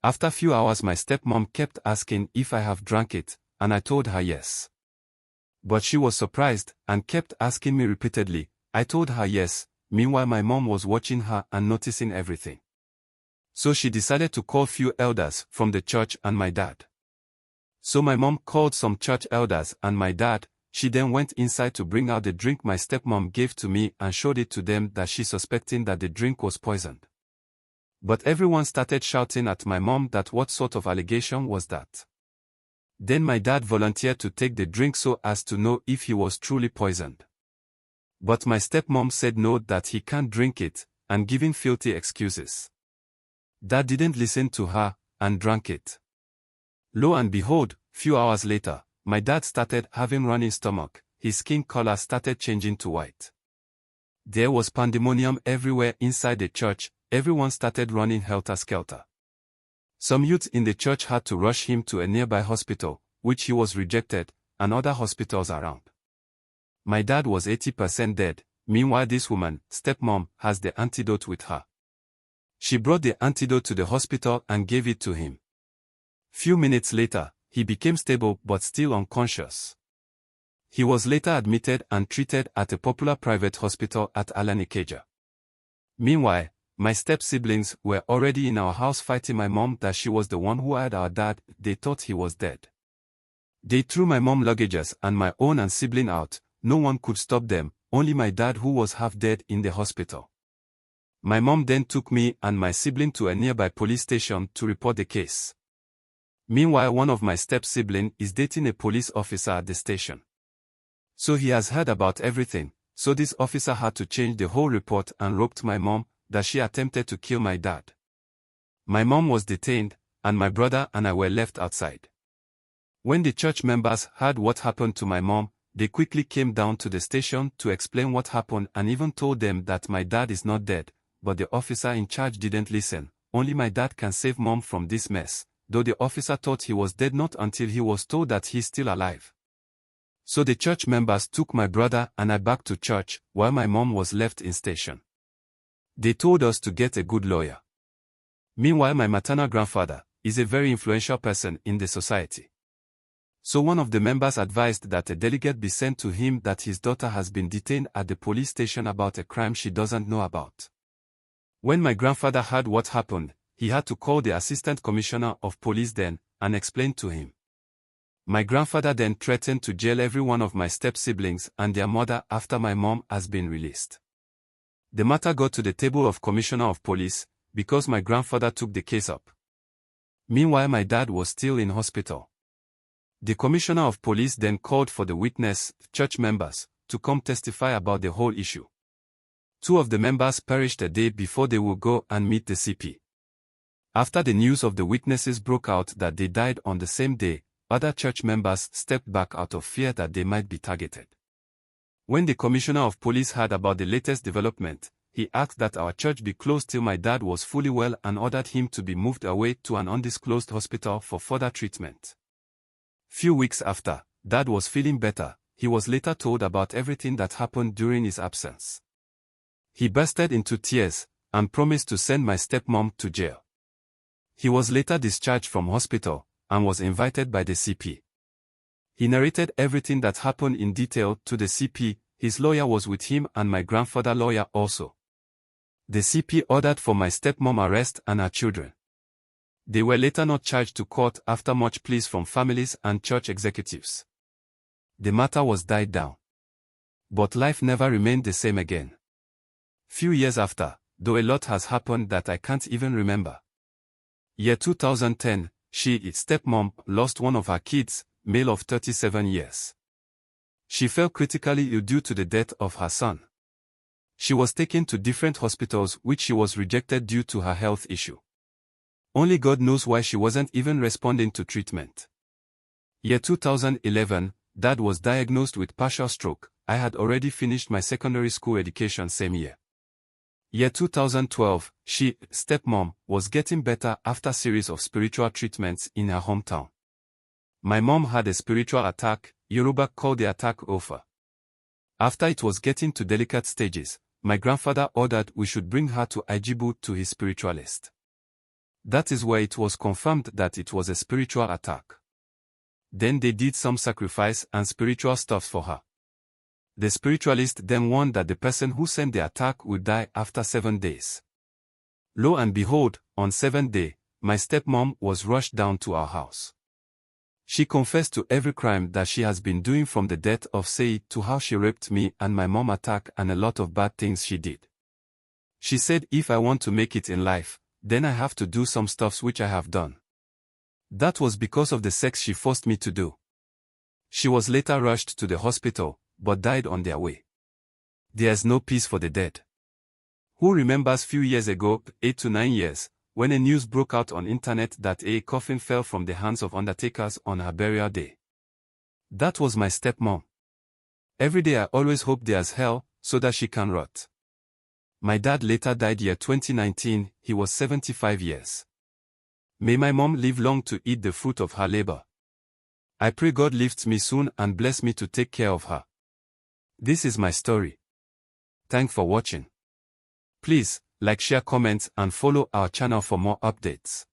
After a few hours my stepmom kept asking if I have drank it, and I told her yes. But she was surprised, and kept asking me repeatedly. I told her yes. Meanwhile my mom was watching her and noticing everything. So she decided to call few elders from the church and my dad. So my mom called some church elders and my dad. She then went inside to bring out the drink my stepmom gave to me and showed it to them, that she suspecting that the drink was poisoned. But everyone started shouting at my mom that what sort of allegation was that. Then my dad volunteered to take the drink so as to know if he was truly poisoned. But my stepmom said no, that he can't drink it, and giving filthy excuses. Dad didn't listen to her, and drank it. Lo and behold, few hours later, my dad started having running stomach, his skin color started changing to white. There was pandemonium everywhere inside the church, everyone started running helter-skelter. Some youths in the church had to rush him to a nearby hospital, which he was rejected, and other hospitals around. My dad was 80% dead. Meanwhile this woman, stepmom, has the antidote with her. She brought the antidote to the hospital and gave it to him. Few minutes later, he became stable but still unconscious. He was later admitted and treated at a popular private hospital at Alanikeja. Meanwhile, my step-siblings were already in our house fighting my mom that she was the one who had our dad. They thought he was dead. They threw my mom luggages and my own and sibling out. No one could stop them, only my dad who was half dead in the hospital. My mom then took me and my sibling to a nearby police station to report the case. Meanwhile one of my step-sibling is dating a police officer at the station. So he has heard about everything, so this officer had to change the whole report and roped my mom, that she attempted to kill my dad. My mom was detained, and my brother and I were left outside. When the church members heard what happened to my mom, they quickly came down to the station to explain what happened and even told them that my dad is not dead, but the officer in charge didn't listen. Only my dad can save mom from this mess, though the officer thought he was dead not until he was told that he's still alive. So the church members took my brother and I back to church, while my mom was left in station. They told us to get a good lawyer. Meanwhile my maternal grandfather is a very influential person in the society. So one of the members advised that a delegate be sent to him, that his daughter has been detained at the police station about a crime she doesn't know about. When my grandfather heard what happened, he had to call the assistant commissioner of police then, and explain to him. My grandfather then threatened to jail every one of my step-siblings and their mother after my mom has been released. The matter got to the table of commissioner of police, because my grandfather took the case up. Meanwhile my dad was still in hospital. The commissioner of police then called for the witness, church members, to come testify about the whole issue. 2 of the members perished a day before they would go and meet the CP. After the news of the witnesses broke out that they died on the same day, other church members stepped back out of fear that they might be targeted. When the commissioner of police heard about the latest development, he asked that our church be closed till my dad was fully well and ordered him to be moved away to an undisclosed hospital for further treatment. Few weeks after, Dad was feeling better. He was later told about everything that happened during his absence. He bursted into tears and promised to send my stepmom to jail. He was later discharged from hospital and was invited by the CP. He narrated everything that happened in detail to the CP. His lawyer was with him and my grandfather's lawyer also. The CP ordered for my stepmom arrest and her children. They were later not charged to court after much pleas from families and church executives. The matter was died down. But life never remained the same again. Few years after, though a lot has happened that I can't even remember. Year 2010, its stepmom, lost one of her kids, male of 37 years. She fell critically ill due to the death of her son. She was taken to different hospitals which she was rejected due to her health issue. Only God knows why she wasn't even responding to treatment. Year 2011, Dad was diagnosed with partial stroke. I had already finished my secondary school education same year. Year 2012, stepmom, was getting better after a series of spiritual treatments in her hometown. My mom had a spiritual attack. Yoruba called the attack Ofa. After it was getting to delicate stages, my grandfather ordered we should bring her to Ijibu to his spiritualist. That is where it was confirmed that it was a spiritual attack. Then they did some sacrifice and spiritual stuff for her. The spiritualist then warned that the person who sent the attack would die after 7 days. Lo and behold, on 7th day, my stepmom was rushed down to our house. She confessed to every crime that she has been doing, from the death of Said to how she raped me and my mom attack and a lot of bad things she did. She said if I want to make it in life, then I have to do some stuffs which I have done. That was because of the sex she forced me to do. She was later rushed to the hospital, but died on their way. There's no peace for the dead. Who remembers few years ago, 8 to 9 years, when a news broke out on internet that a coffin fell from the hands of undertakers on her burial day? That was my stepmom. Every day I always hope there's hell, so that she can rot. My dad later died year 2019, he was 75 years. May my mom live long to eat the fruit of her labor. I pray God lifts me soon and bless me to take care of her. This is my story. Thanks for watching. Please, like, share, comment, and follow our channel for more updates.